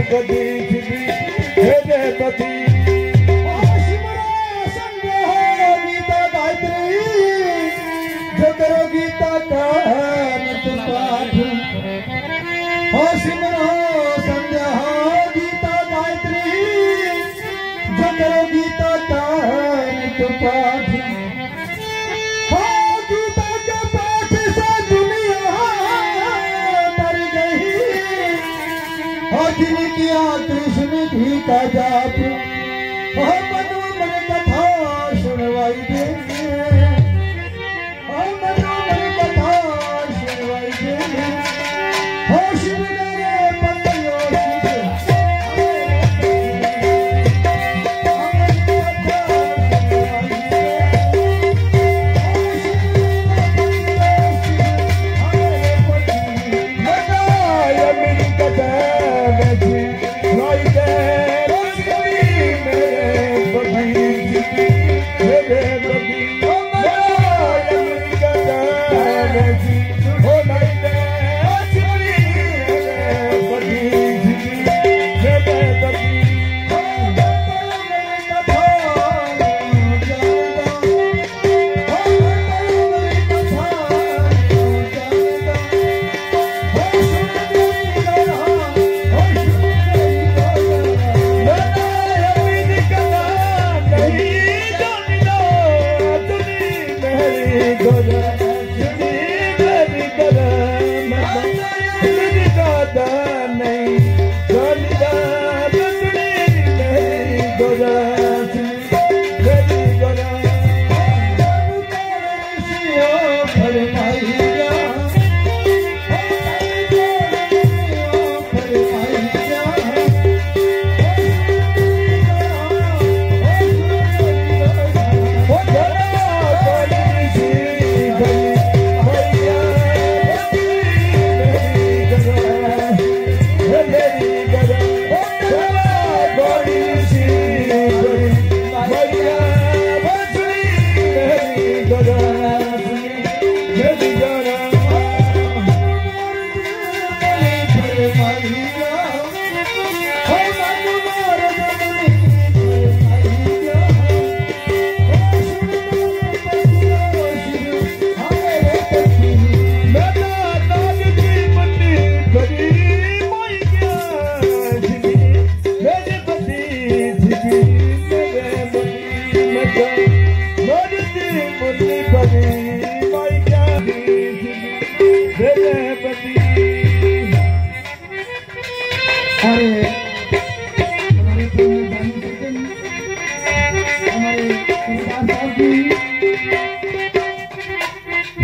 पति मेरे पति गीता गायत्री जो करो गीता का पाठ हो सिमरो संध्या गीता गायत्री जो करो गीता का पाठ हो गीता के पाठ से दुनिया तर गई और जिन किया कृष्ण जी का जाप हो मनो मन कथा सुनवाई दे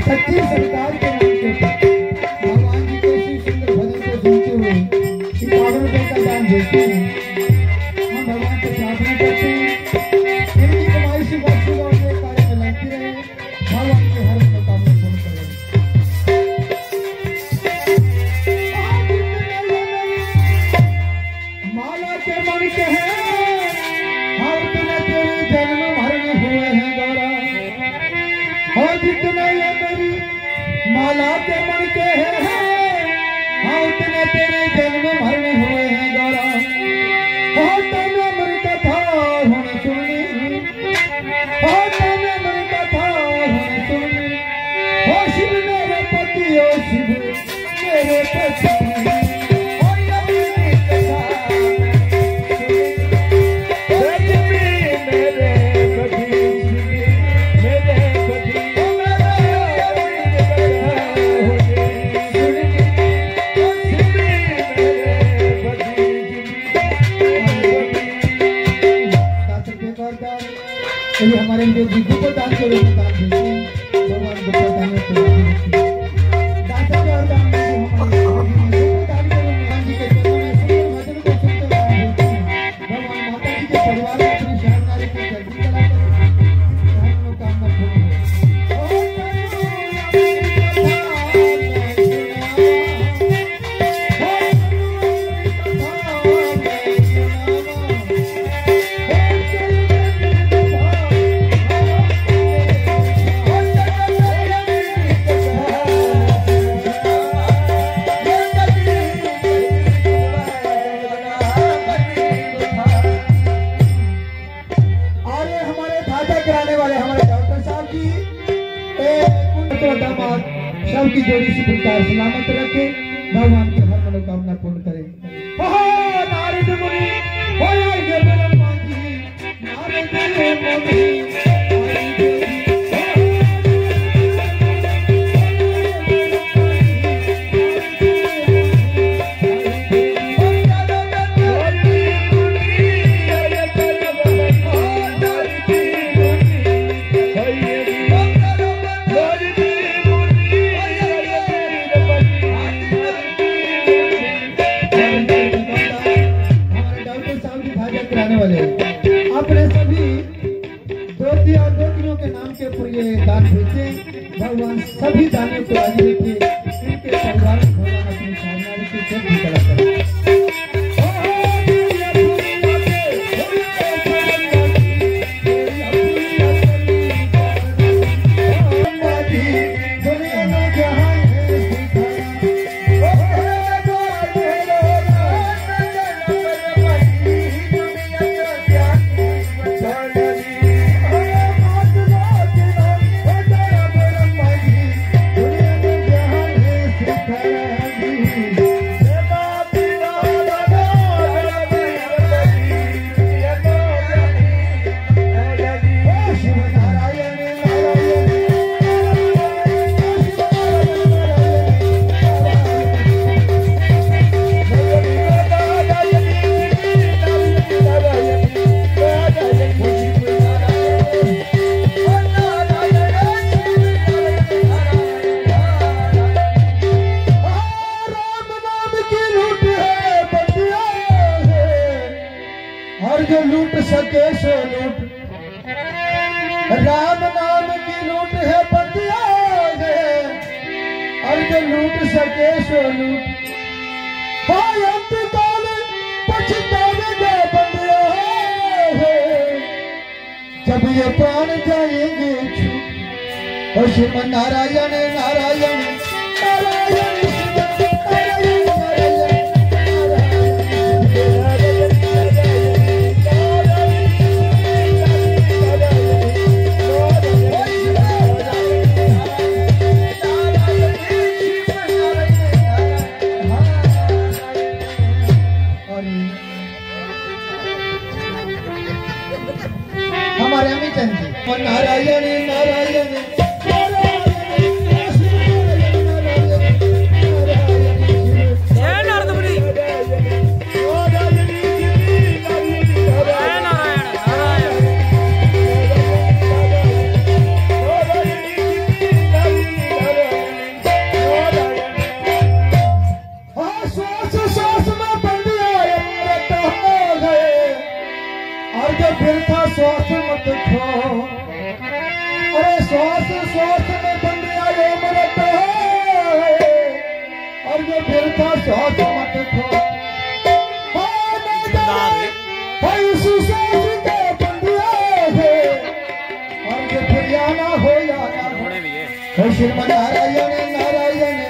सच्ची सरकार के नाम पे भगवान जी के इसी सुंदर भजन को सुनते हुए इस पावन रुपये का दान देते हैं। हम भगवान से प्रार्थना करते हैं इनकी कमाई से बच्चों और कार्य में लगती रहे, भगवान के हर मनोकामना पूर्ण करें। माला के मन के हैं हम तुम्हें तेरे जन्म मरण हुए हैं गौरा, और जितने ये मेरी माला के मन के हैं हाँ उतने तेरे जन्म मरण हुए हैं गौरा। और तने मन कथा हुन सुनी, और तने मन कथा हुन सुनी, ओ शिव मेरे पति ओ शिव मेरे पति। चलिए हमारे लिए बुद्धि को दान करो, दान देते हैं भगवान को दान दाता और दान हमारे दान करो। भगवान जी के चरणों में सुंदर भजन को सुनते दान देते हैं। भगवान माता जी के परिवार में अपनी शरणदारी की जल्दी चला करें, हम लोग काम न छोड़ें। प्रकार सलामत रखे, भगवान की हर मनोकामना पूर्ण करे। नारद मुनि होए ब्रह्मा जी, नारद मुनि अपने सभी दोती और दोतियों के नाम के ऊपर ये दान भेजे। भगवान सभी दानों को आगे रखे, इनके परिवार में भगवान अपनी साधना की जब भी कला करे। जो लूट सके सो लूट, राम नाम की लूट है बंदिया है, और जो लूट सके सो लूट, भाई अंतकाल पछताएगा बंदिया है, जब ये प्राण जाएंगे छूट। और श्रीमन नारायण नारायण नारायण हमारे अमित जी नारायण नारायण श्वास मत खो, अरे श्वास श्वास में बंदिया ये मरत है, और जो फिर था श्वास मत खो, इसी श्वास के बंदिया है, और जो फिर जाना हो जाना हो। श्रीमन नारायण नारायण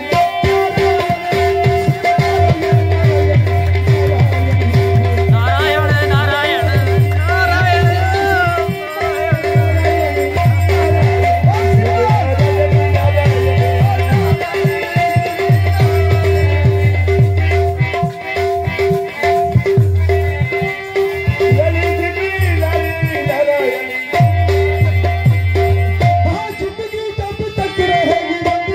जिंदगी जब तक रहेगी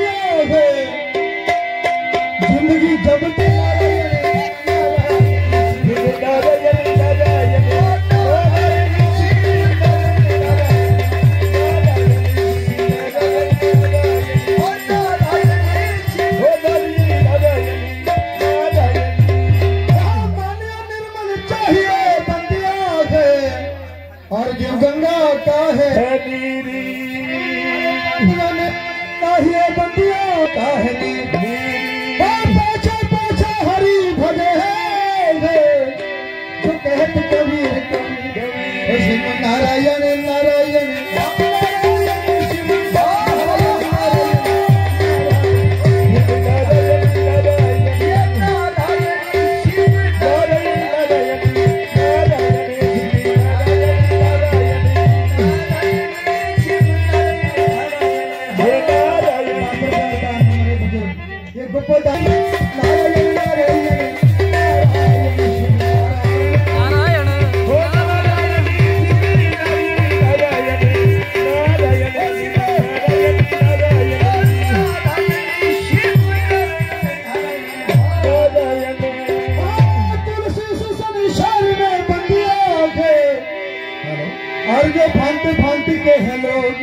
और जो फांति फांति के हैं लोग,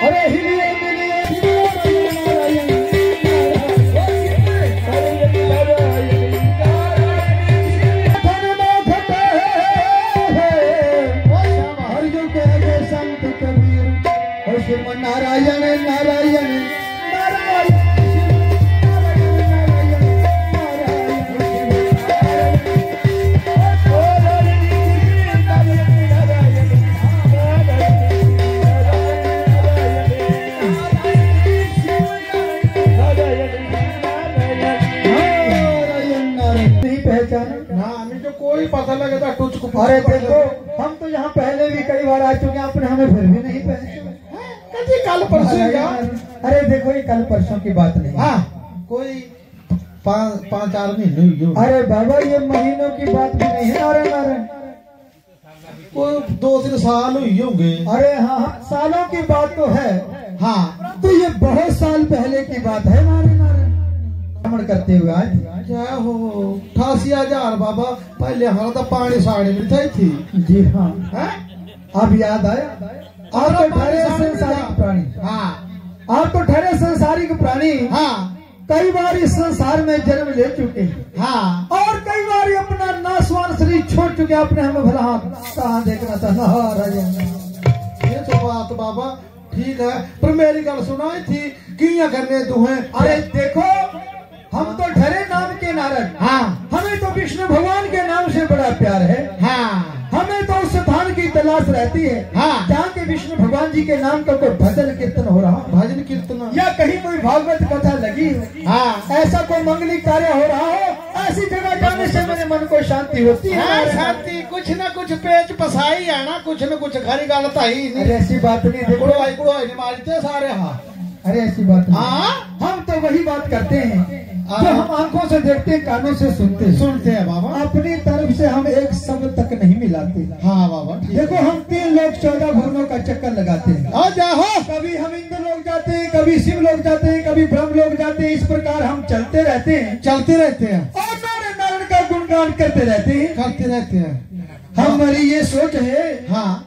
अरे हिलिए मिलिए नारायण नारायण नारायण नारायण कोई पता लगे था कुछ को। अरे देखो हम तो यहाँ पहले भी कई बार आ चुके हैं, आपने हमें फिर भी नहीं पहचाना। कल परसों अरे देखो ये कल परसों की बात नहीं। हाँ कोई 5-4 महीने। अरे बाबा ये महीनों की बात भी नहीं है। नारायण नारायण कोई 2-3 साल हुई होंगे। अरे हाँ सालों की बात तो है। हाँ तो ये बहुत साल पहले की बात है। नारायण नारायण भ्रमण करते हुए आज क्या हो 88,000 बाबा पहले हमारा तो पानी साड़ी में थी। जी हाँ अब याद आया। आप तो ठहरे संसारिक प्राणी। हाँ आप तो ठहरे संसारिक प्राणी। हाँ कई बार इस संसार में जन्म ले चुके हैं। हाँ और कई बार अपना नासवान शरीर छोड़ चुके। आपने हमें भला कहाँ देखना था। नारायण ये तो बात बाबा ठीक है, पर मेरी गल सुनाई थी किया करने दुहे। अरे देखो हम तो ठहरे नाम के नारद। हाँ हमें तो विष्णु भगवान के नाम से बड़ा प्यार है। हाँ हमें तो उस स्थान की तलाश रहती है हाँ जहाँ के विष्णु भगवान जी के नाम का कोई भजन कीर्तन हो रहा हो, भजन कीर्तन या कहीं कोई भागवत कथा लगी हो, हाँ ऐसा कोई मंगलिक कार्य हो रहा हो, ऐसी जगह जाने से मेरे मन को शांति होती है। हाँ, शांति कुछ न कुछ पेच पसाई है ना, कुछ न कुछ खरी गलत ही नहीं। अरे ऐसी बात नहीं। देखो गुड़वाई मारते सारे। हाँ अरे ऐसी बात नहीं। हाँ हम तो वही बात करते हैं जो हम आंखों से देखते हैं, कानों से सुनते हैं बाबा। अपनी तरफ से हम एक शब्द तक नहीं मिलाते। हाँ बाबा देखो हम 3 लोग 14 भुवनों का चक्कर लगाते हैं। आ जाओ। कभी हम इंद्र लोग जाते हैं, कभी शिव लोग जाते हैं, कभी ब्रह्म लोग जाते हैं। इस प्रकार हम चलते रहते हैं और नारायण नारायण का गुणगान करते रहते हैं। हमारी ये सोच है हाँ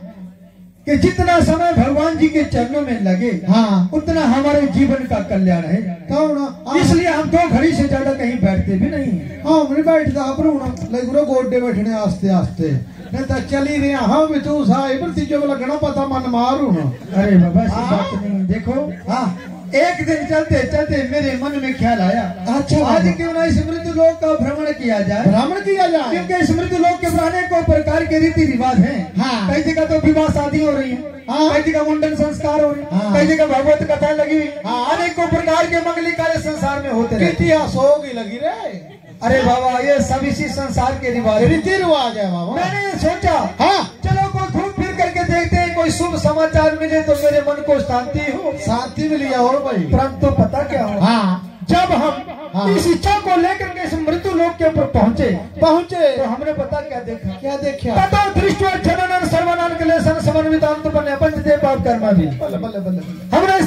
कि जितना समय भगवान जी के चरणों में लगे हाँ उतना हमारे जीवन का कल्याण है। कौन इसलिए हम 2 घड़ी से ज्यादा कहीं बैठते भी नहीं है। हाँ नहीं बैठता लगो गोडे बैठने आस्ते आस्ते नहीं तो चली रही। हाँ भी तू साहिब तीजो लगना पता मन मारू ना। अरे बाबा ऐसी बात नहीं। देखो हाँ एक दिन चलते चलते मेरे मन में ख्याल आया, अच्छा आज क्यों ना इस मृत्यु लोक का भ्रमण किया जाए। क्योंकि इस मृत्यु लोक के अनेकों प्रकार के रीति रिवाज हैं। हाँ। कई जगह तो विवाह शादी हो रही है, हाँ। कई जगह मुंडन संस्कार हो रहे हैं, हाँ। कई जगह भगवत कथा लगी हुई। हाँ। अनेकों प्रकार के मंगलिक कार्य संसार में होते रहते हैं। इतिहास होगी लगी रे। अरे बाबा ये सब इसी संसार के रिवाज रीति रिवाज है बाबा। मैंने ये सोचा हाँ चलो कोई घूम फिर करके देखते हैं, कोई शुभ समाचार मिले तो मेरे मन को शांति मिली और भाई। परंतु पता क्या हो, हाँ जब हम इस इच्छा को लेकर के इस मृत्यु लोक के ऊपर पहुँचे तो हमने पता क्या देखा। ततो दृष्टि जनन सर्वनान क्लेशन समन्वितांत बने पंचदेव पाप कर्मा भी। हमने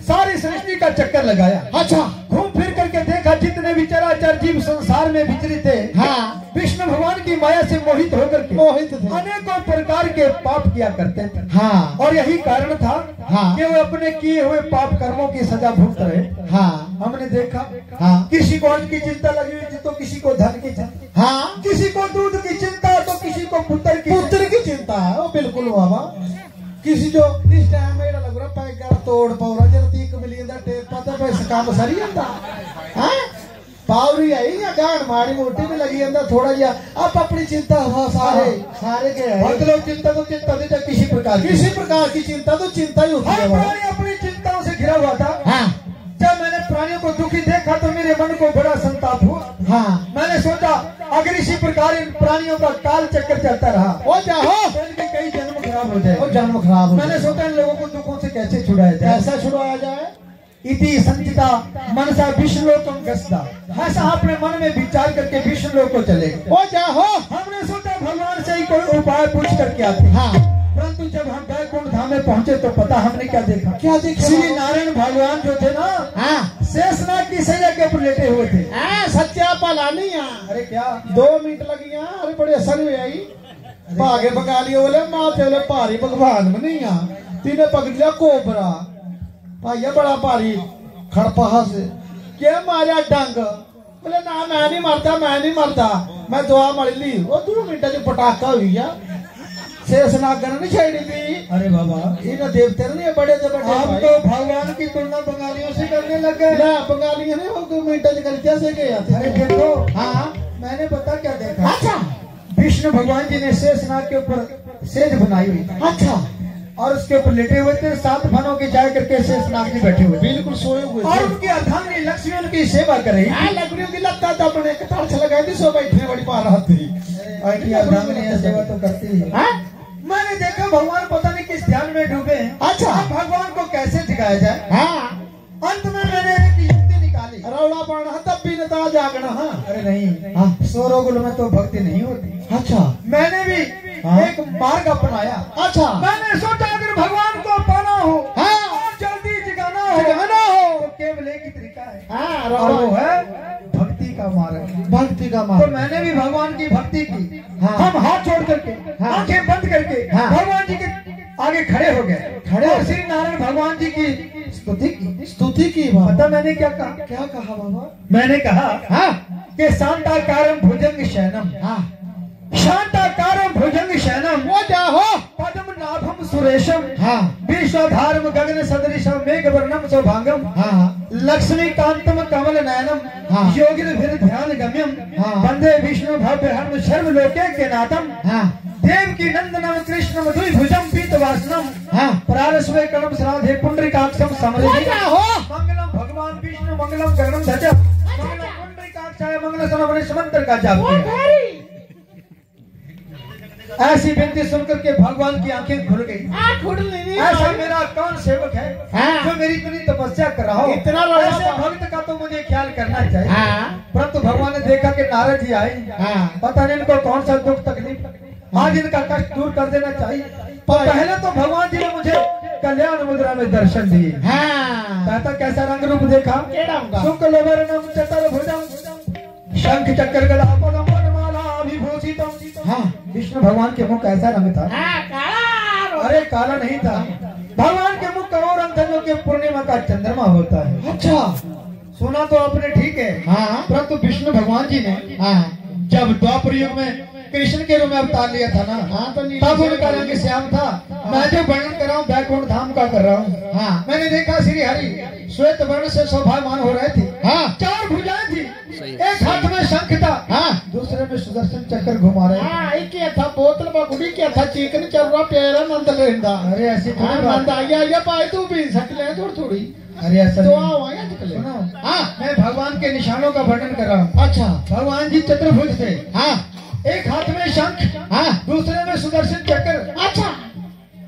सारी सृष्टि का चक्कर लगाया। अच्छा घूम फिर करके देखा जितने भी चराचर जीव संसार में विचरित थे, हाँ विष्णु भगवान की माया से मोहित होकर के अनेकों प्रकार के पाप किया करते थे। हाँ और यही कारण था हाँ। कि वो अपने किए हुए पाप कर्मों की सजा भुगत रहे। हाँ हमने देखा हाँ किसी को अन्न की चिंता लगी हुई थी तो किसी को धन की चिंता, हाँ किसी को दूध की चिंता तो किसी को पुत्र की चिंता है। वो बिल्कुल बाबा किसी जो इस टाइम में लग रहा पैगा तोड़ पावरा जब 30 मिलियन का टेप पता पैसा काम सरी जाता है। पावरी आई या गांड माड़ी मोटी में लगी अंदर थोड़ा जिया आप अपनी चिंता हो सारे के है। मतलब चिंता तो चिंता थी जब किसी प्रकार की चिंता तो चिंता ही होती है। प्राणी अपनी चिंताओं से घिरा हुआ था। हाँ जब मैंने प्राणियों को दुखी देखा तो मेरे मन को बड़ा संताप हुआ। हाँ मैंने सोचा अगर इसी प्रकार इन प्राणियों का काल चक्कर चलता रहा वो जाओ तो इनके कई जन्म खराब हो जाए। जन्म खराब हो। मैंने सोचा इन लोगों को दुखों से कैसे छुड़ाया जाए। कैसा छुड़ाया जाए। इति संचिता मनसा विष्णुलोकम गस्ता। ऐसा अपने मन में विचार करके विष्णुलोक को चले। वो जाओ। हमने सोचा भगवान से ही कोई उपाय पूछ करके आते। हाँ परंतु जब हम वैकुंठ धाम में पहुंचे तो पता हमने क्या देखा। श्री नारायण भगवान जो थे ना, हाँ शेषनाग की सैया के ऊपर लेटे हुए थे। सच्चा पाला नहीं। अरे क्या 2 मिनट लगी। अरे बड़े असर में आई। भागे बंगाली बोले माथे बोले भारी भगवान में नहीं आ तीने पकड़ लिया कोबरा भाइया बड़ा भारी खड़पहा से क्या मारा डंग बोले ना मैं नहीं मरता मैं दुआ मर ली वो 2 मिनट च पटाखा हुई गया शेषनागर नहीं छेड़ी थी। अरे बाबा इन देवते नहीं बड़े से बड़े आप तो भगवान की तुलना बंगालियों से करने लग गए। ना बंगाली ने वो 2 मिनट च कर से गए थे। अरे देखो हाँ मैंने पता क्या देखा। अच्छा विष्णु भगवान जी ने शेषनाग के ऊपर सेज बनाई हुई थी। अच्छा और उसके ऊपर लेटे हुए थे 7 फनों के जाए करके शेषनाग जी बैठे हुए बिल्कुल सोए हुए और उनकी अर्धांगिनी लक्ष्मी उनकी सेवा कर रही थी। लकड़ियों की लगता था अपने कतार से लगाई थी सो बैठने बड़ी पार थी ऐसी अर्धांगिनी सेवा तो करती है। मैंने देखा भगवान पता नहीं किस ध्यान में डूबे हैं। अच्छा अब भगवान को कैसे जगाया जाए। हाँ अंत में मैंने एक युक्ति निकाली। रौला पाना तब भी नता जागना। हाँ अरे नहीं हाँ सोरोगुल में तो भक्ति नहीं होती। अच्छा मैंने भी हाँ? एक मार्ग अपनाया। अच्छा मैंने सोचा अगर भगवान को पाना हो हाँ और जल्दी जगाना हो तो केवल एक ही तरीका है हाँ और वो है भक्ति का मार्ग। भक्ति का तो मार्ग। मैंने भी भगवान की भक्ति की। हाँ। हम हाथ जोड़ करके हाँ। आंखें बंद करके हाँ। भगवान जी के आगे खड़े हो गए। खड़े और हो? श्री नारायण भगवान जी की स्तुति की। स्तुति की बात। पता मैंने क्या कहा। क्या कहा बाबा। मैंने कहा हाँ कि शांताकारम भुजंग शयनम हाँ शांताकारम भुजंग शयनम वो क्या हो। पद्म नाभम सुरेशम हाँ विश्वधारम गगन सदृशम मेघ वर्णम सौभागम हाँ लक्ष्मी कांतम कमल नयनम हाँ। योगिन फिर ध्यान गम्यम हाँ। वंदे विष्णु भव्य हर्म शर्म लोके के नाथम हाँ देव की नंदनम कृष्णम द्विभुजम पीतवासनम हाँ परारस्वे कणम श्राद्धे पुंडरीकाक्षम समृद्धि क्या हो? मंगलम भगवान विष्णु मंगलम गगनम ध्वज मंगलम पुंडरीकाक्षाय मंगल सनवने मंत्र का जाप किया। ऐसी विनती सुनकर के भगवान की आंखें खुल गई। ऐसा मेरा कौन सेवक है हाँ। जो मेरी इतनी तपस्या कर रहा हो। इतना बड़ा ऐसे भक्त का तो मुझे ख्याल करना चाहिए। हाँ परंतु भगवान ने देखा कि नारद जी आए। हाँ पता नहीं इनको कौन सा दुख तकलीफ आज इनका कष्ट दूर कर देना चाहिए। तो पहले तो भगवान जी ने मुझे कल्याण मुद्रा में दर्शन दिए। हाँ कहता कैसा रंग रूप देखा। केड़ा होगा? शुक्ल वरणम चतुर्भुजम शंख चक्र गदा पद्म पद्माला विभूषितम। हाँ विष्णु भगवान के मुख कैसा रंग था। अरे काला नहीं था। भगवान के मुख का वो रंग था जो कि पूर्णिमा का चंद्रमा होता है। अच्छा सुना तो आपने ठीक है। हाँ परंतु विष्णु भगवान जी ने हाँ जब द्वापर युग में कृष्ण के रूप में अवतार लिया था ना हाँ तो तब उनका रंग श्याम था। मैं जो वर्णन कर रहा हूँ वैकुंठ धाम का कर रहा हूँ। हाँ मैंने देखा श्री हरि श्वेत वर्ण से शोभायमान हो रहे थे। हाँ 4 भुजाएं थी। एक हाथ में शंख था। हाँ दूसरे में सुदर्शन चक्र घुमा रहे। हाँ एक क्या था बोतल बगुड़ी क्या था चिकन चल रहा प्यारा नंद लेंदा। अरे ऐसी हाँ थोड़ी बात। नंद आया पाए तू भी सकले थोड़ी थोड़ी अरे ऐसा तो नहीं। आओ आया सकले। सुनो हाँ मैं भगवान के निशानों का वर्णन कर रहा हूँ। अच्छा भगवान जी चतुर्भुज थे। हाँ एक हाथ में शंख हाँ दूसरे में सुदर्शन चक्र अच्छा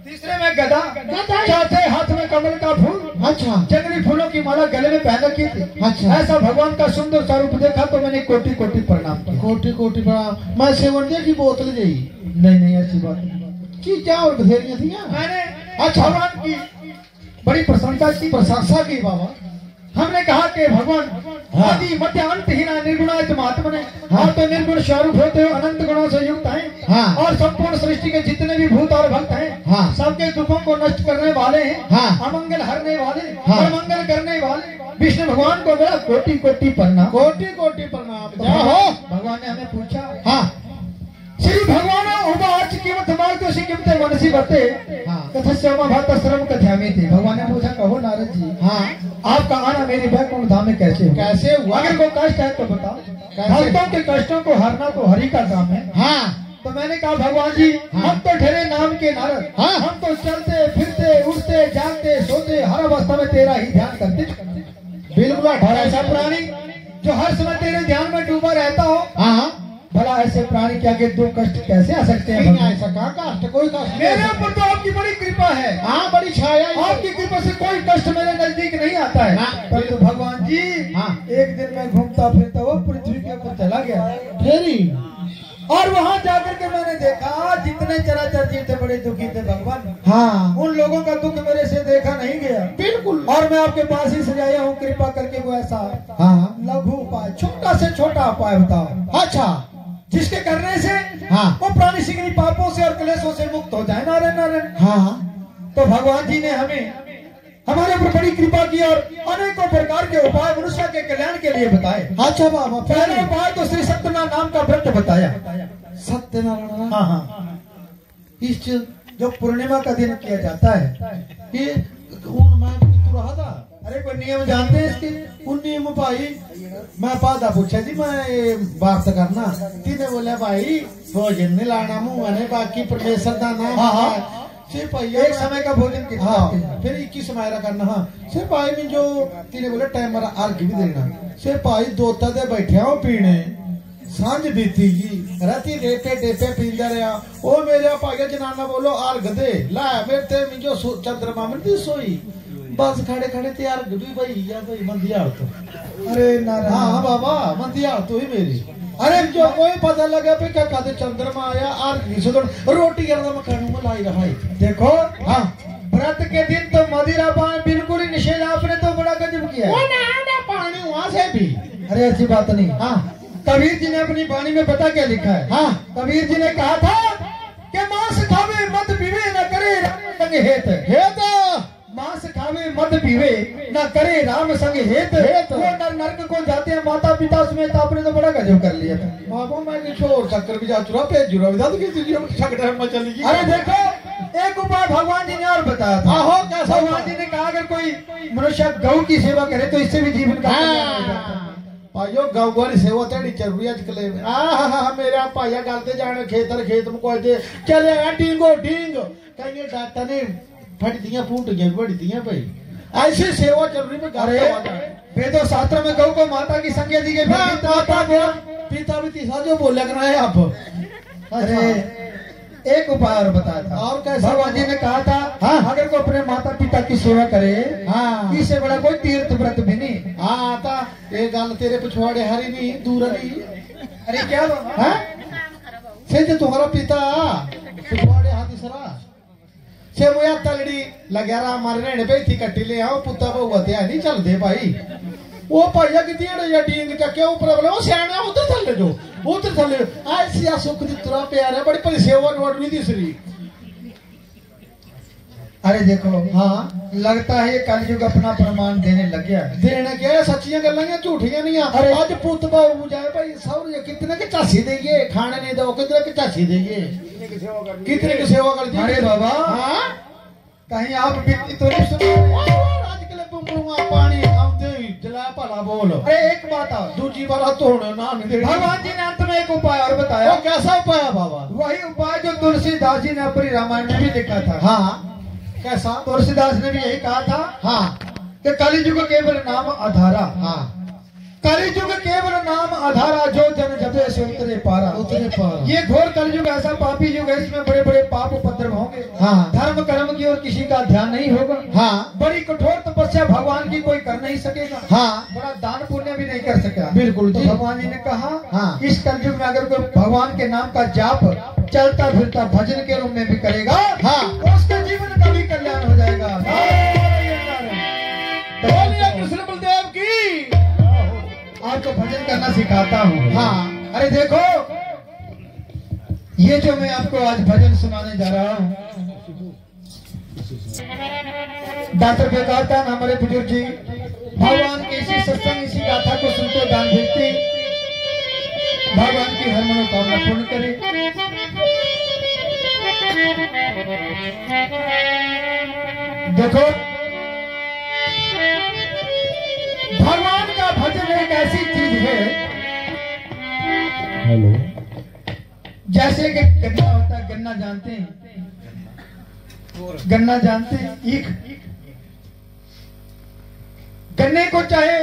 तीसरे में गदा गदा। चौथे हाथ में कमल का फूल अच्छा जंगली फूलों की माला गले में पहन रखी थी। अच्छा। ऐसा भगवान का सुंदर स्वरूप देखा तो मैंने कोटि कोटि प्रणाम किया। कोटि कोटि बड़ा मैं सेवन की बोतल गई नहीं ऐसी बात नहीं। की क्या और बथेरियां थी मैंने अच्छा। भगवान की बड़ी प्रशंसा की। प्रशंसा की बाबा। हमने कहा कि भगवान हाँ। आदि मध्य अंत ही निर्गुणायत महात्मा ने हाँ। और तो निर्गुण स्वरूप होते हुए अनंत गुणों से युक्त हैं। हाँ। और संपूर्ण सृष्टि के जितने भी भूत और भक्त हैं हाँ। सबके दुखों को नष्ट करने वाले हैं। हाँ। अमंगल हरने वाले हाँ। और मंगल करने वाले विष्णु भगवान को मेरा कोटि कोटि प्रणाम। कोटि कोटि प्रणाम। तो जय हो। भगवान ने हमें पूछा हाँ श्री भगवान उवाच कीमत माल तो कीमत मनसी बते हाँ। कथस्यामा भात श्रम कथ्यामी थे। भगवान ने पूछा कहो नारद जी हाँ आपका आना मेरे वैकुंठ धाम में कैसे हुआ? कैसे हुआ? अगर कोई कष्ट है तो बताओ। कैसे? भक्तों के कष्टों को हरना तो हरि का काम है। हाँ तो मैंने कहा भगवान जी हाँ। हम तो ठहरे नाम के नारद। हाँ। हम तो चलते फिरते उठते जागते सोते हर अवस्था में तेरा ही ध्यान करते। बिल्कुल ऐसा प्राणी जो हर समय तेरे ध्यान में डूबा रहता हो हाँ भला ऐसे प्राणी के आगे दो कष्ट कैसे आ सकते हैं? नहीं ऐसा कहाँ कष्ट कोई कष्ट मेरे ऊपर तो आपकी बड़ी कृपा है। हाँ बड़ी छाया है। आपकी कृपा से कोई कष्ट मेरे नजदीक नहीं आता है। हाँ। परंतु भगवान जी हाँ। एक दिन मैं घूमता फिरता हुआ पृथ्वी के ऊपर चला गया फेरी और वहाँ जाकर के मैंने देखा जितने चराचर जीव थे बड़े दुखी थे भगवान। हाँ उन लोगों का दुख मेरे से देखा नहीं गया। बिल्कुल। और मैं आपके पास ही सजाया हूँ कृपा करके वो ऐसा हाँ लघु उपाय छोटा से छोटा उपाय बताओ अच्छा जिसके करने से हाँ। हाँ। वो प्राणी सिगनी पापों से और क्लेशों से मुक्त हो जाए। नारायण नारायण। हाँ तो भगवान जी ने हमें हमारे ऊपर बड़ी कृपा की और अनेकों प्रकार के उपाय मनुष्य के कल्याण के लिए बताए। अच्छा बाबा, पहला उपाय तो श्री सत्यनारायण नाम का व्रत बताया। सत्यनारायण। हाँ हाँ, इस जो पूर्णिमा का दिन किया जाता है, ये उन मैं तू रहा था। अरे कोई नियम जानते हैं इसके? उन नियम भाई मैं पादा पूछा जी, मैं ये बात करना तीने बोले भाई भोजन नहीं लाना मुंह ने, बाकी परमेश्वर का नाम। हाँ हाँ, सिर्फ भाई एक समय का भोजन कितना? हाँ फिर 21 समय करना। हाँ सिर्फ भाई में जो तीने बोले टाइम अर्घ भी देना। सिर्फ भाई दोता दे बैठे हो पीने, सांझ बीती जी राती डेपे डेपे पींदा रहा। ओ मेरे भाई जनाना बोलो अर्घ दे ला मेरे ते मिजो चंद्रमा में दी सोई बस खड़े खड़े ते अर्घ भी भाई या भाई मंदियार तो। अरे नारायण। हाँ बाबा मंदियार तो ही मेरी। अरे जो कोई पता लगा पे क्या कहते चंद्रमा आया अर्घ सुधर रोटी करना मखानू में लाई रहा है। देखो, हाँ व्रत के दिन तो मदिरा पान बिल्कुल ही निषेध। आपने तो बड़ा गजब किया है। वो ना पानी वहां से भी। अरे ऐसी बात नहीं। हाँ कबीर जी ने अपनी वाणी में पता क्या लिखा है? हाँ कबीर जी ने कहा था कि मांस खावे मत पीवे न करे राम संग हेत। हेत मांस खावे मत पीवे न करे राम संग हेत। हेत। वो नर नरक को जाते हैं माता पिता समेत। आपने तो बड़ा गजब कर लिया था। बाबा मैं छोड़ चक्कर भी जा चुरा पे जुरा विदा तो किसी जी चक्कर में चली गई। अरे देखो, एक उपाय भगवान जी ने और बताया था। आहो कैसा? भगवान जी ने कहा अगर कोई मनुष्य गौ की सेवा करे तो इससे भी जीवन का कल्याण हो जाता है। भाइयों गौ वाली सेवा तेरी जरूरी अजकल में। मेरा भाइया गलते जाने खेतर खेत में कोई दे चले डींगो डींग कहीं डाटा ने फटदियां फूटियां बढ़दियां भाई। ऐसी सेवा जरूरी में। अरे वेदों शास्त्र में गौ को माता की संज्ञा दी गई। पिता भी तीसरा जो बोले करना है आप। अरे एक उपाय और बताया था। और कैसा? भगवान जी ने कहा था, हाँ। अगर कोई अपने माता पिता की सेवा करे, हाँ इससे बड़ा कोई तीर्थ व्रत भी नहीं। हाँ ता ये गल तेरे पिछवाड़े हरी नहीं दूर नहीं। अरे क्या बाबा? हैं से जो तुम्हारा पिता पिछवाड़े हाथी सरा से वो या तलड़ी लग्या रहा हमारे रहने पे थी कट्टी ले आओ पुत्ता बहुआ ते नहीं चल दे भाई। वो भैया की तीड़ या डींग चक्के ऊपर बोले वो सियाने उधर थल्ले जो उधर थल्ले ऐसी आ सुख दी तुरा प्यार है बड़ी बड़ी सेवा नोट नहीं दिसरी। अरे देखो, हाँ लगता है ये कलयुग अपना प्रमाण देने लग गया है। देने के सच्चियां गल्लां झूठियां नहीं। अरे आज पुत बाबू जाए भाई सब कितने के चासी देंगे खाने नहीं दो कितने के चासी देंगे कितने की सेवा कर दी। अरे बाबा, हाँ कहीं आप बीती तो नहीं सुन? आजकल बुमड़ुआ पानी आते जला भला बोल। अरे एक बात और, दूजी वाला तोड़ ना नहीं दे। भगवान जी ने अंत में एक उपाय और बताया। वो कैसा उपाय है बाबा? वही उपाय जो तुलसीदास जी ने अपनी रामायण में भी लिखा था। हाँ कैसा? तुलसीदास ने भी यही कहा था हाँ कि कलियुग केवल नाम आधारा। हाँ कलियुग केवल नाम आधारा जो जन जपे से उतरे पारा। उतरे पारा। ये घोर कलयुग ऐसा पापी युग है, इसमें बड़े बड़े पाप उपद्रव होंगे। हाँ धर्म कर्म की और किसी का ध्यान नहीं होगा। हाँ बड़ी कठोर तपस्या भगवान की कोई कर नहीं सकेगा। हाँ बड़ा दान पुण्य भी नहीं कर सकेगा। बिल्कुल तो जी। भगवान जी ने कहा, हाँ। इस कलयुग में अगर कोई भगवान के नाम का जाप चलता फिरता भजन के रूप में भी करेगा, हाँ। तो उसके जीवन का भी कल्याण हो जाएगा। बोलिए कृष्ण बलदेव की। आपको भजन करना सिखाता हूँ। हाँ अरे देखो, ये जो मैं आपको आज भजन सुनाने जा रहा हूँ, डॉक्टर बेकारता हमारे बुजुर्ग जी भगवान के इसी सत्संग इसी गाथा को सुनते दान भेजते, भगवान की हर मनोकामना पूर्ण करे। देखो, भगवान का भजन एक ऐसी चीज है, हेलो जैसे कि गन्ना होता है, गन्ना जानते हैं? गन्ना जानते हैं? ईख। गन्ने को चाहे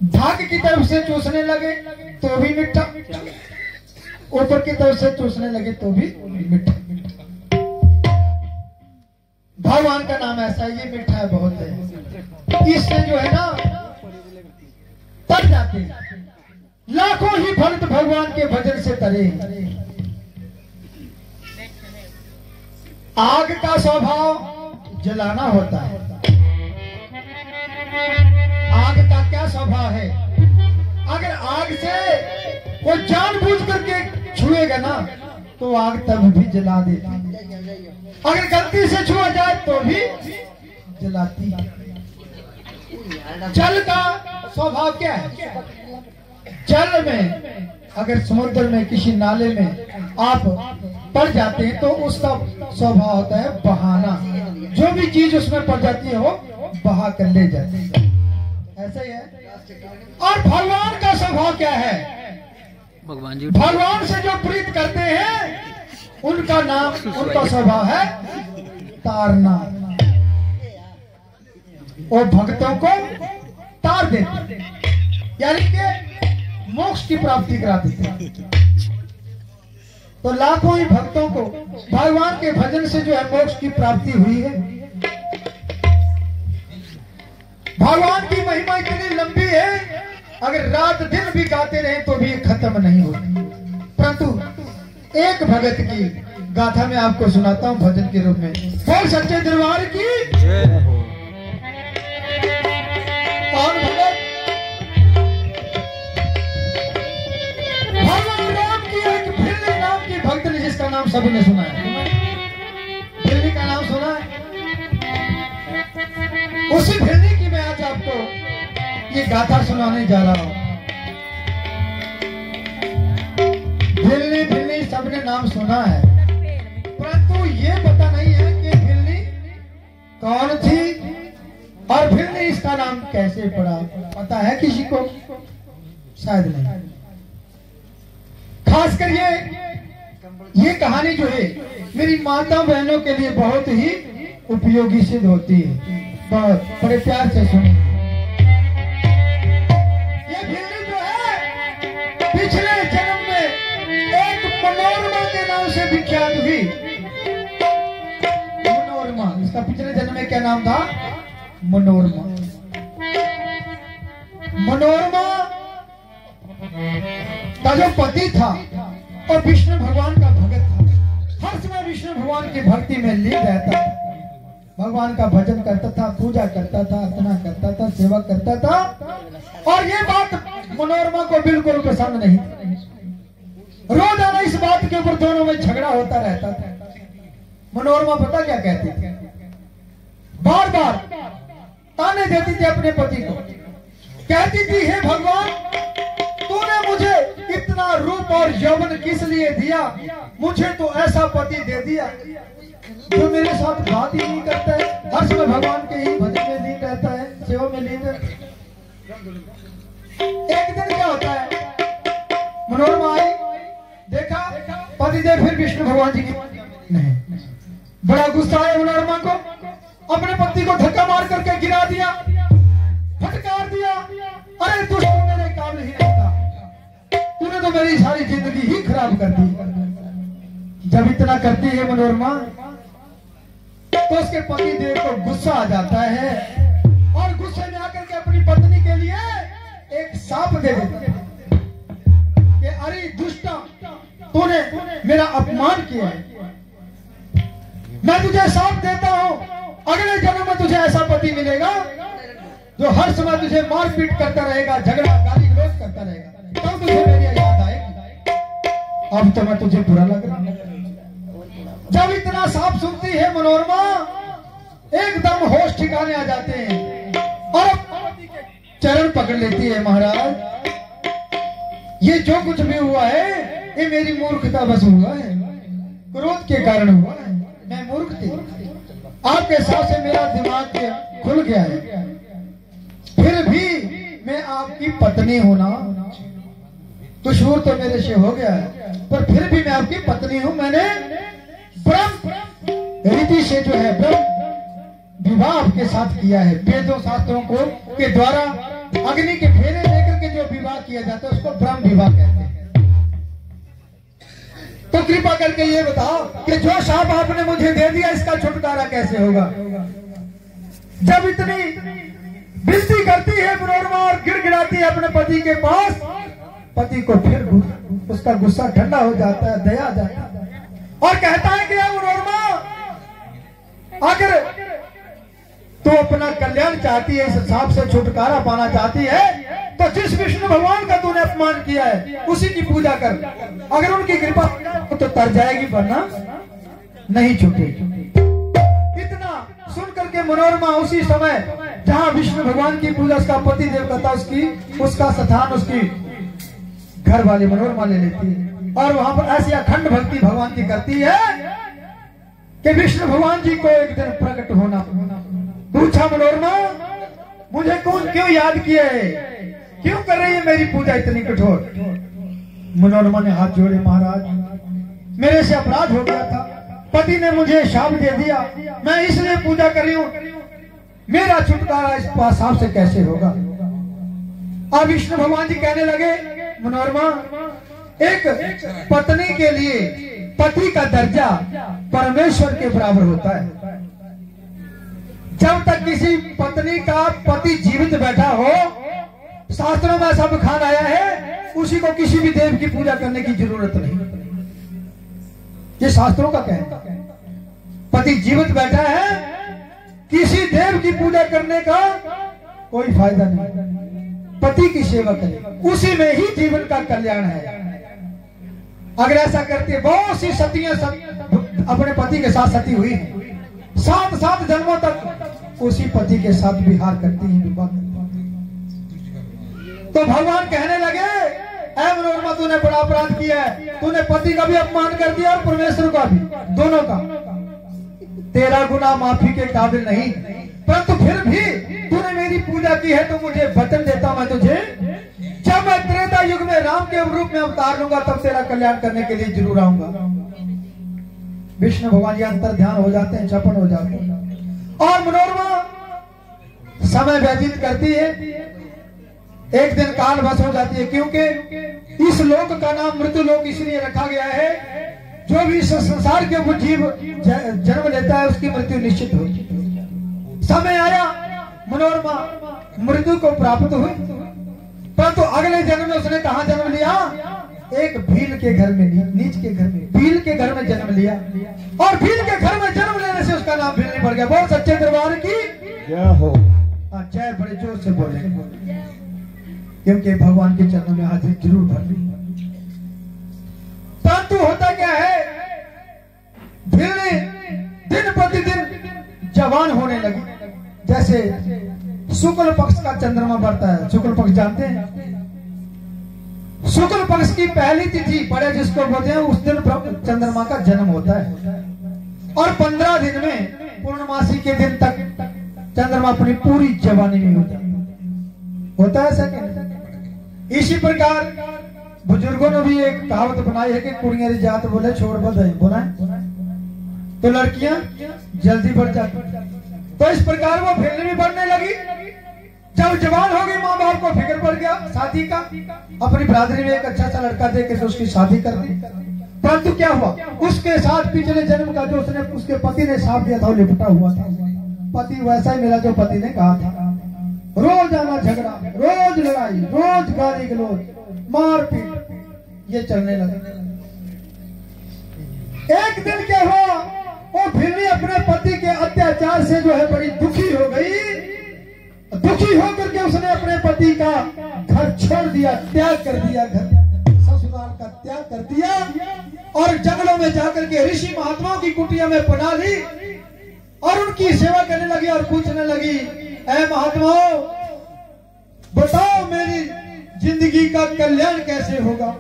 भाग की तरफ से चूसने लगे तो भी मीठा, ऊपर की तरफ से चूसने लगे तो भी मीठा। भगवान का नाम ऐसा है, ये मीठा है बहुत है। इससे जो है ना तर जाते हैं। लाखों ही भक्त भगवान के भजन से तरे। आग का स्वभाव जलाना होता है। आग का क्या स्वभाव है? अगर आग से वो जानबूझ करके छुएगा ना तो आग तब भी जला देती, अगर गलती से छुआ जाए तो भी जलाती। जल का स्वभाव क्या है? जल में अगर समुद्र में किसी नाले में आप पड़ जाते हैं तो उसका स्वभाव होता है बहाना, जो भी चीज उसमें पड़ जाती है वो बहा कर ले जाती है, ऐसा ही है। और भगवान का स्वभाव क्या है? भगवान जी भगवान से जो प्रीत करते हैं उनका नाम, उनका स्वभाव है तारना। वो भक्तों को तार देते, यानी कि मोक्ष की प्राप्ति करा देते हैं। तो लाखों ही भक्तों को भगवान के भजन से जो है मोक्ष की प्राप्ति हुई है। भगवान की महिमा इतनी लंबी है, अगर रात दिन भी गाते रहे तो भी खत्म नहीं होती। परंतु एक भगत की गाथा में आपको सुनाता हूं भजन के रूप में। बोल सच्चे दरबार की। कौन भगत? भगवान राम की एक भिल्ली नाम की भक्त ने, जिसका नाम सभी ने सुना है। भिल्ली का नाम सुना है? उसी भिल्ली की मैं आज आपको ये गाथा सुनाने जा रहा हूं। भिल्ली भिल्ली सबने नाम सुना है, परंतु ये पता नहीं है कि भिल्ली कौन थी और भिल्ली इसका नाम कैसे पड़ा। पता है किसी को? शायद नहीं। खासकर ये कहानी जो है मेरी माता बहनों के लिए बहुत ही उपयोगी सिद्ध होती है। बहुत बड़े प्यार से सुनिए। ये भिल्ली जो है पिछले जन्म में एक मनोरमा के नाम से विख्यात हुई। मनोरमा, इसका पिछले जन्म में क्या नाम था? मनोरमा। मनोरमा का जो पति था और विष्णु भगवान का भगत था, हर समय विष्णु भगवान की भक्ति में लीन रहता था, भगवान का भजन करता था, पूजा करता था, अर्चना करता था, सेवा करता था। और ये बात मनोरमा को बिल्कुल पसंद नहीं थी। रोजाना इस बात के ऊपर दोनों में झगड़ा होता रहता था। मनोरमा पता क्या कहती थी? बार बार ताने देती थी अपने पति को। कहती थी, हे भगवान, तूने मुझे इतना रूप और यौवन किस लिए दिया? मुझे तो ऐसा पति दे दिया जो मेरे साथ बात ही नहीं करता है, हर समय भगवान के ही भजन में लीन रहता है, सेवा में लीन रहता है। एक दिन क्या होता है, मनोरमा आई, देखा पतिदेव फिर विष्णु भगवान जी की नहीं। बड़ा गुस्सा आया मनोरमा को, अपने पति को धक्का मार करके गिरा दिया, फटकार दिया। अरे दुष्ट, मेरे काम नहीं आता, तूने तो मेरी सारी जिंदगी ही खराब कर दी। जब इतना करती है मनोरमा तो उसके पति देव को गुस्सा आ जाता है और गुस्से में आकर के अपनी पत्नी के लिए एक साप दे देता है कि अरे दुष्टा, तूने मेरा अपमान किया है, मैं तुझे साप देता हूं, अगले जन्म में तुझे ऐसा पति मिलेगा जो हर समय तुझे मारपीट करता रहेगा, झगड़ा गाली गलौज करता रहेगा, तब तुझे मेरी याद आएगी। अब तो मैं तुझे बुरा लग रहा है। जब इतना साफ सुनती है मनोरमा, एकदम होश ठिकाने आ जाते हैं और चरण पकड़ लेती है। महाराज, ये जो कुछ भी हुआ है ये मेरी मूर्खता बस हुआ है, क्रोध के कारण हुआ है, मैं मूर्ख थी। आपके साथ से मेरा दिमाग खुल गया है, फिर भी मैं आपकी पत्नी होना, कसूर तो मेरे से हो गया है, पर फिर भी मैं आपकी पत्नी हूं। मैंने ब्रह्म रीति से जो है ब्रह्म विवाह आपके साथ किया है। वेदों शास्त्रों को के द्वारा अग्नि के फेरे लेकर के जो विवाह किया जाता है उसको ब्रह्म विवाह कहते हैं। तो कृपा करके ये बताओ कि जो शाप आपने मुझे दे दिया इसका छुटकारा कैसे होगा? जब इतनी विनती करती है मनोरमा और गिड़गिड़ाती है अपने पति के पास, पति को फिर उसका गुस्सा ठंडा हो जाता है, दया आ जाता है और कहता है कि मनोरमा, अगर तू अपना कल्याण चाहती है, इस सांप से छुटकारा पाना चाहती है, तो तो जिस विष्णु भगवान का तूने अपमान किया है उसी की पूजा कर, अगर उनकी कृपा तो तर जाएगी वरना नहीं छूटेगी। इतना सुन करके मनोरमा उसी समय जहां विष्णु भगवान की पूजा उसका पति देव करता उसका स्थान उसकी घर वाली मनोरमा ले लेती है और वहां पर ऐसी अखंड भक्ति भगवान की करती है कि विष्णु भगवान जी को एक दिन प्रकट होना। पूछा मनोरमा मुझे कौन क्यों याद किया है, क्यों कर रही है मेरी पूजा इतनी कठोर। मनोरमा ने हाथ जोड़े, महाराज मेरे से अपराध हो गया था, पति ने मुझे शाप दे दिया, मैं इसलिए पूजा कर रही हूं, मेरा छुटकारा इस पाप से कैसे होगा। अब विष्णु भगवान जी कहने लगे मनोरमा एक पत्नी के लिए पति का दर्जा परमेश्वर के बराबर होता है। जब तक किसी पत्नी का पति जीवित बैठा हो, शास्त्रों में सब खान आया है, उसी को किसी भी देव की पूजा करने की जरूरत नहीं। ये शास्त्रों का कहना है। पति जीवित बैठा है, किसी देव की पूजा करने का कोई फायदा नहीं। पति की सेवा करें, उसी में ही जीवन का कल्याण है। अगर ऐसा करते, बहुत सी सतियां अपने पति के साथ सती हुई हैं, 7-7 जन्मों तक उसी पति के साथ विहार करती हैं, विवाह करती हैं। तो भगवान कहने लगे ऐ मनोरमा तूने बड़ा अपराध किया है, तूने पति का भी अपमान कर दिया और परमेश्वर का भी, दोनों का। तेरा गुनाह माफी के काबिल नहीं, परंतु फिर भी तूने मेरी पूजा की है तो मुझे वचन देता हूं मैं तुझे, जब मैं त्रेता युग में राम के रूप में अवतार लूंगा तब तेरा कल्याण करने के लिए जरूर आऊंगा। विष्णु भगवान ये अंतर ध्यान हो जाते हैं, चपन हो जाते हैं और मनोरमा समय व्यतीत करती है। एक दिन काल बस हो जाती है, क्योंकि इस लोक का नाम मृत्यु लोक इसलिए रखा गया है, जो भी इस संसार के वो जीव जन्म लेता है उसकी मृत्यु निश्चित होती है। समय आया, मनोरमा मृत्यु को प्राप्त हुई, परंतु अगले जन्म में उसने कहा जन्म लिया, एक भील के घर में, नीच के घर में, भील के घर में जन्म लिया और भील के घर में जन्म लेने से उसका नाम भील नहीं पड़ गया। बहुत सच्चे दरबार की जय हो। जय बड़े जोर से बोले, क्योंकि भगवान के चरणों में हाजिर जरूर भर ली। परंतु होता क्या है, भील दिन प्रतिदिन जवान होने लगी। जैसे शुक्ल पक्ष का चंद्रमा बढ़ता है, शुक्ल पक्ष जानते हैं, शुक्ल पक्ष की पहली तिथि पड़े जिसको बोलते हैं, उस दिन चंद्रमा का जन्म होता है और 15 दिन में पूर्णमासी के दिन तक चंद्रमा अपनी पूरी जवानी में होता है ऐसा क्या। इसी प्रकार बुजुर्गों ने भी एक कहावत बनाई है कि कुड़ियां जात बोले छोड़ बधाई बोला तो लड़कियां जल्दी बढ़ जाती। तो इस प्रकार वो फिर भी बढ़ने लगी। जब जवान हो गई, माँ बाप को फिक्र पड़ गया शादी का, अपनी बरादरी में एक अच्छा सा लड़का देख के उसकी शादी कर दी। परंतु क्या हुआ, उसके साथ पिछले जन्म का जो उसने उसके पति ने साथ दिया था वो लिपटा हुआ था। पति वैसा ही मिला जो पति ने कहा था। रोज आना झगड़ा, रोज लड़ाई, रोज गाली गलौज, मारपीट, ये चलने लगा। एक दिन क्या हुआ, वो फिर अपने पति के अत्याचार से जो है बड़ी दुखी हो गई। दुखी होकर के उसने अपने पति का घर छोड़ दिया, त्याग कर दिया, घर ससुराल का त्याग कर दिया और जंगलों में जाकर के ऋषि महात्माओं की कुटिया में पना ली और उनकी सेवा करने लगी और पूछने लगी, ऐ महात्माओं बताओ मेरी जिंदगी का कल्याण कैसे होगा।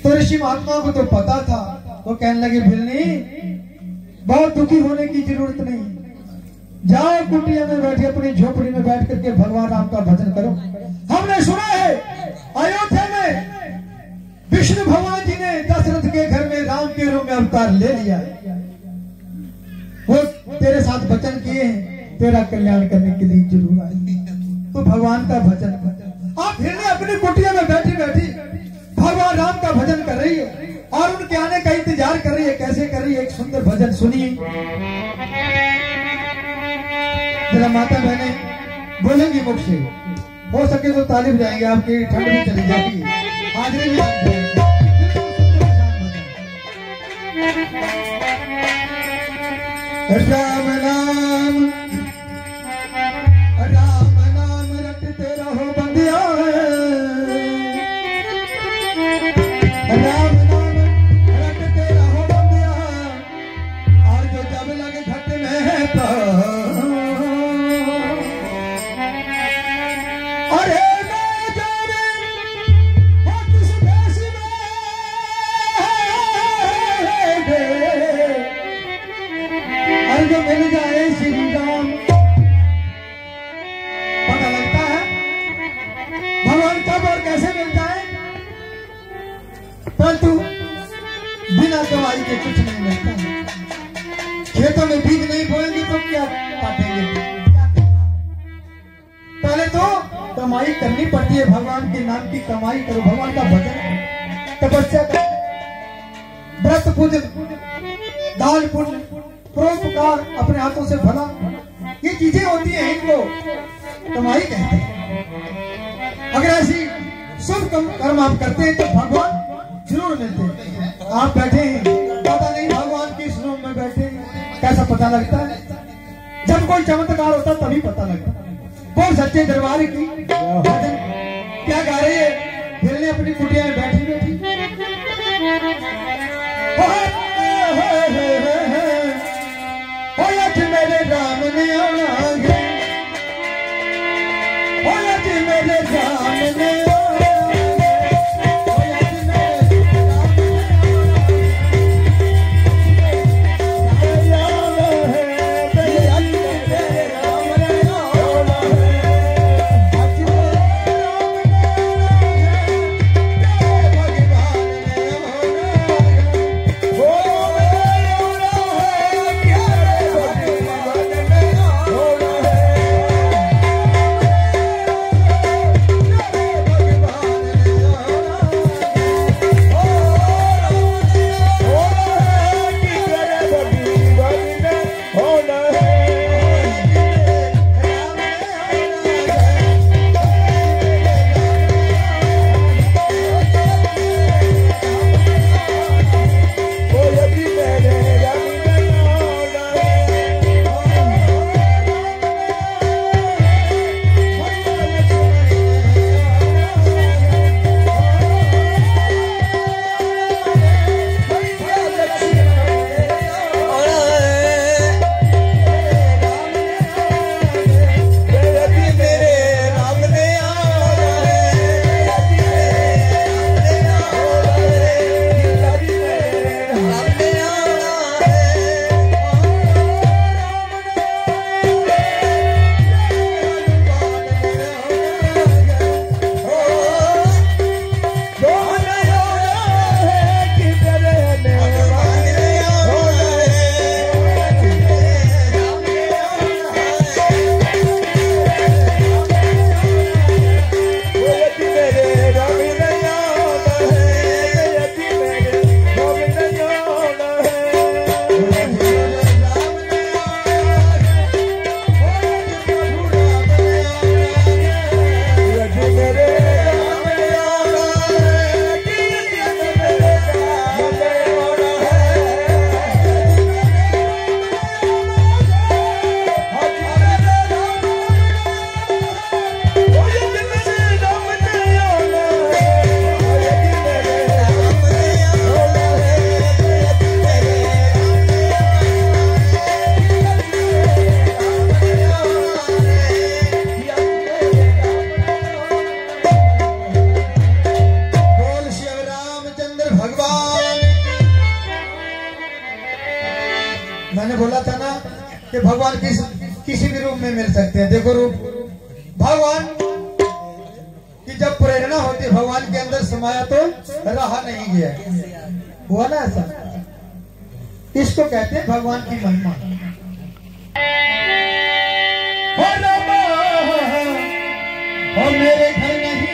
तो ऋषि महात्माओं को तो पता था, वो कहने लगे भिलनी बहुत दुखी होने की जरूरत नहीं, जाओ कुटिया में बैठे अपनी झोपड़ी में बैठ करके भगवान राम का भजन करो। हमने सुना है अयोध्या में विष्णु भगवान जी ने दशरथ के घर में राम के रूप में अवतार ले लिया, वो तेरे साथ वचन किए हैं तेरा कल्याण करने के लिए जरूर आएंगे, तो भगवान का भजन कर। आप फिर अपनी कुटिया में बैठी बैठी भगवान राम का भजन कर रही है और उनके आने का इंतजार कर रही है। कैसे कर रही है, एक सुंदर भजन सुनिए। जरा माता बहने बोलेंगी मुख से, हो सके तो ताली बजाएंगे, आपकी ठंड भी चली जाती है, हाजिरी भी आप राम नाम रटते रहो बंदिया, परंतु बिना कमाई के कुछ नहीं मिलता है। खेतों में बीज नहीं बोएंगे तो क्या काटेंगे? पहले तो कमाई करनी पड़ती है, भगवान के नाम की कमाई करो, भगवान का भजन, तपस्या करो, व्रत पूजन, दान पुण्य, परोपकार, अपने हाथों से भला, ये चीजें होती हैं, इनको कमाई कहते हैं। अगर ऐसी शुभ कर्म आप करते हैं तो भगवान जरूर मिलते हैं। आप बैठे हैं, पता नहीं भगवान किस रूम में बैठे हैं, कैसा पता लगता है? जब कोई चमत्कार होता तभी पता लगता है। बहुत सच्चे दरबार की भजन क्या गा रहे हैं, हिरने अपनी कुटिया में बैठी बैठी, मेरे राम ने आना है, मेरे राम ने मैंने बोला था ना कि भगवान किसी भी रूप में मिल सकते हैं। देखो रूप भगवान की जब प्रेरणा होती है, भगवान के अंदर समाया तो रहा नहीं गया, हुआ ना ऐसा। इसको कहते हैं भगवान की महिमा। और मेरे घर नहीं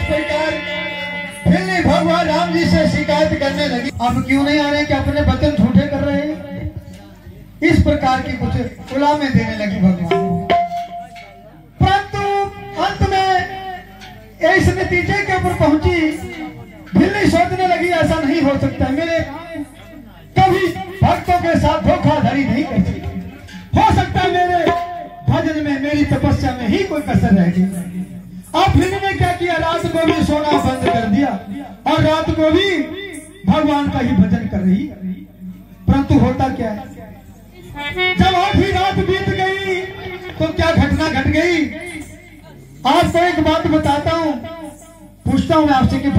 इस प्रकार फिर भगवान राम जी से शिकायत करने लगी, अब क्यों नहीं आ रहे कि अपने वचन झूठे कर रहे हैं। इस प्रकार की कुछ उलामे देने लगी भगवान। परंतु अंत में इस नतीजे के ऊपर पहुंची, भिल्ली सोचने लगी ऐसा नहीं हो सकता, मेरे कभी भक्तों के साथ धोखाधड़ी नहीं करती, हो सकता है मेरे भजन में, मेरी तपस्या में ही कोई कसर रह गई। अब फिर ने क्या किया, रात को भी सोना बंद कर दिया और रात को भी भगवान का ही भजन कर रही। परंतु होता क्या है, जब आधी रात बीत गई तो क्या घटना घट गई। आपको एक बात बताता हूं, पूछता हूं मैं आपसे कि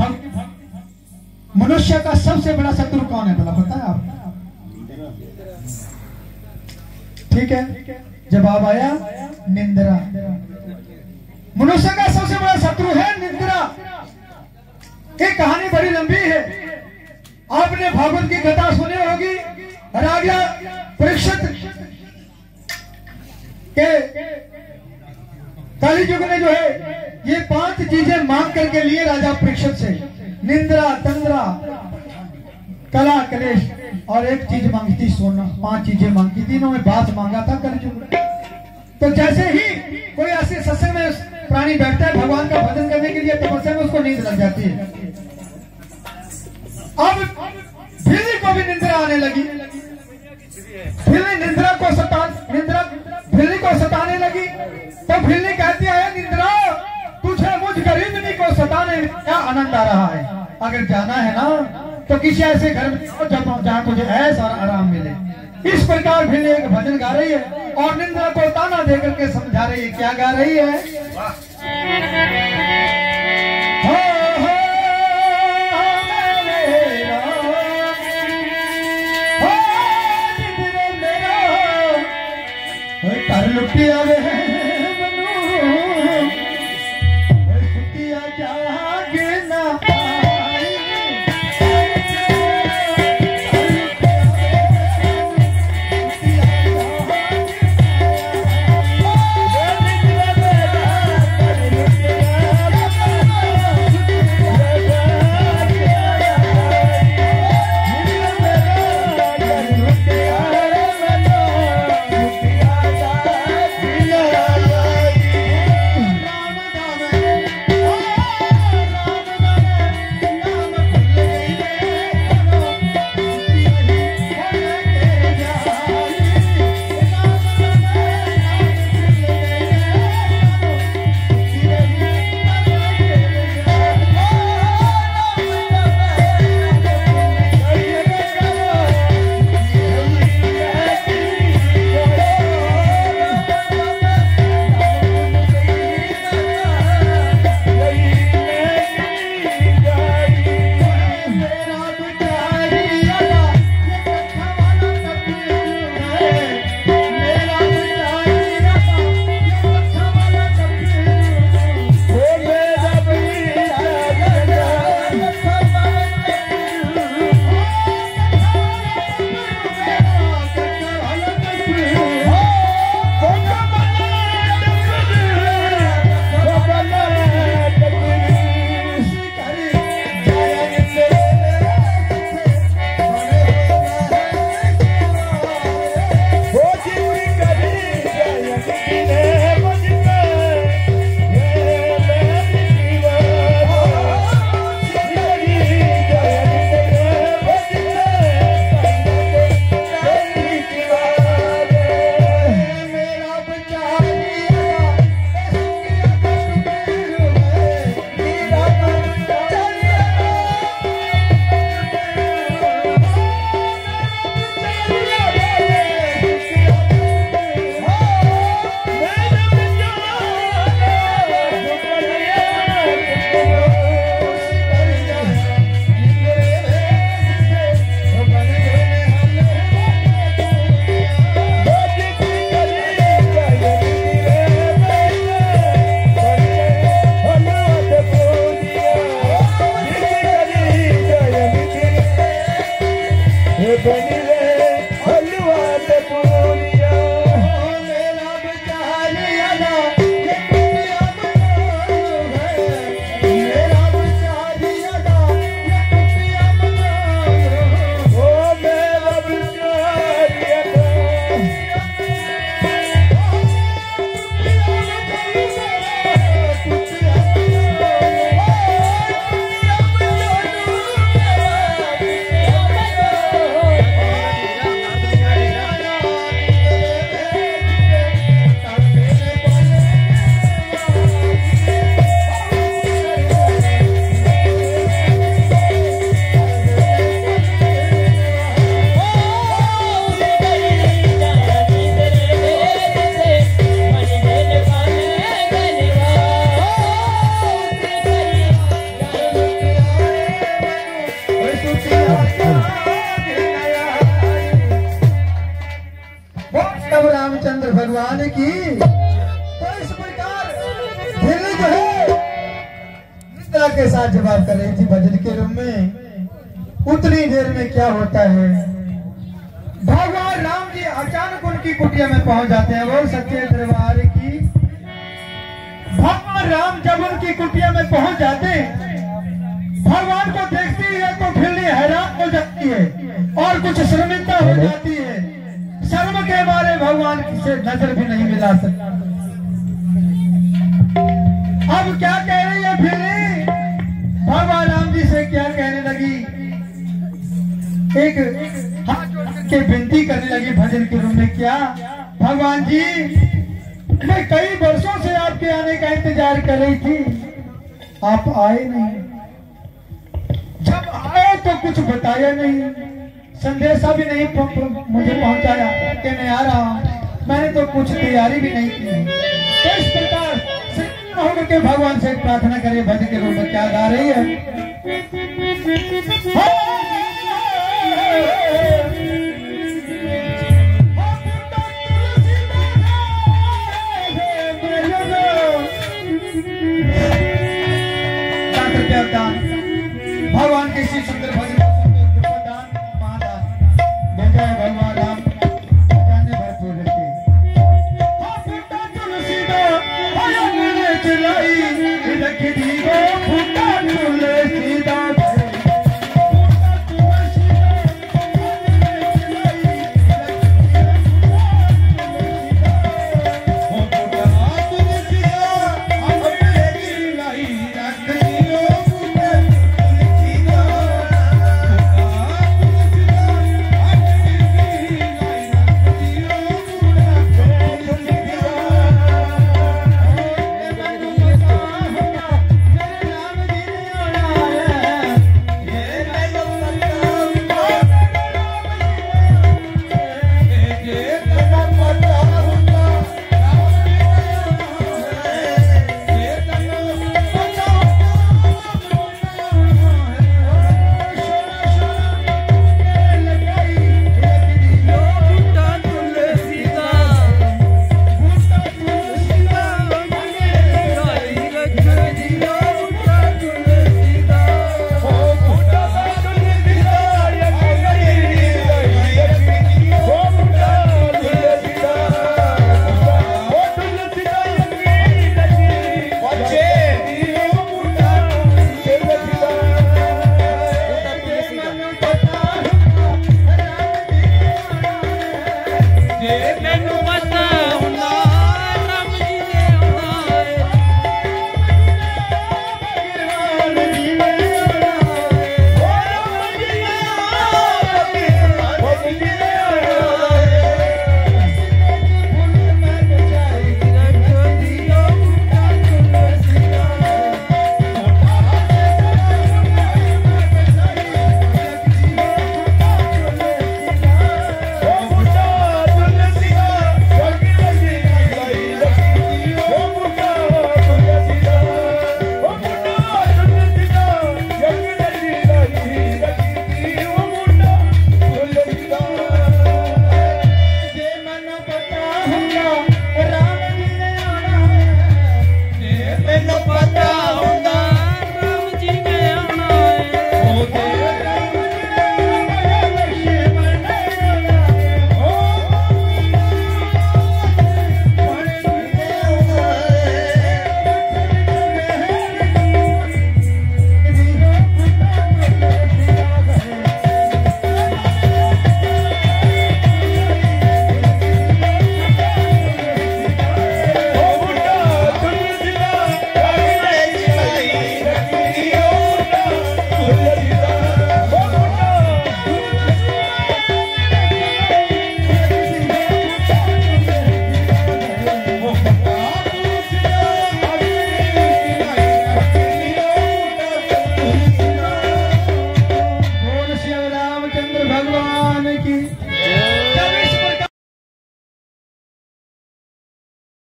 मनुष्य का सबसे बड़ा शत्रु कौन है, भला पता है आप? ठीक है, जवाब आया निंद्रा। मनुष्य का सबसे बड़ा शत्रु है निंद्रा। एक कहानी बड़ी लंबी है, आपने भागवत की कथा सुनी होगी। राजा परीक्षित के कली युग में जो है ये 5 चीजें मांग करके लिए राजा परीक्षित से, निंद्रा, तंद्रा, कला, कलेश और एक चीज मांगी थी सोना। 5 चीजें मांगी, तीनों में बात मांगा था कली युग में। तो जैसे ही कोई ऐसे सत्संग में प्राणी बैठता है भगवान का भजन करने के लिए, तपस्या में उसको नींद लग जाती है। अब भिल्ली को भी निंद्रा आने लगी, भिल्ली भिल्ली को सताने लगी। तो भिल्ली कहती है, निंद्रा तुझे मुझ गरीबनी को सताने में क्या आनंद आ रहा है। अगर जाना है ना तो किसी ऐसे घर में जहाँ तुझे ऐसा आराम मिले। इस प्रकार भिल्ली एक भजन गा रही है और निंद्रा को ताना देकर के समझा रही है। क्या गा रही है? लुटिया वे छुट्टिया जागे ना मेरा कला के साथ जवाब कर रही थी भजन के रूम में। उतनी देर में क्या होता है, भगवान राम जी अचानक उनकी कुटिया में पहुंच जाते हैं। वो सच्चे दरबार की भगवान राम जब उनकी कुटिया में पहुंच जाते हैं, भगवान को देखती है तो फिर हैरान हो जाती है और कुछ शर्मिंदा हो जाती है। शर्म के मारे भगवान से नजर भी नहीं मिला सकता। अब क्या कह रही है फिर, भगवान राम जी से क्या कहने लगी, एक हाथ जोड़ के विनती करने लगी भजन के रूम में। क्या भगवान जी, मैं कई वर्षों से आपके आने का इंतजार कर रही थी, आप आए नहीं। जब आए तो कुछ बताया नहीं, संदेशा भी नहीं मुझे पहुंचाया कि मैं आ रहा हूं। मैंने तो कुछ तैयारी भी नहीं की। तो इस प्रकार होकर के भगवान से प्रार्थना करिए। भजन के रूप में क्या गा रही है, भगवान के श्री सुंदर भजन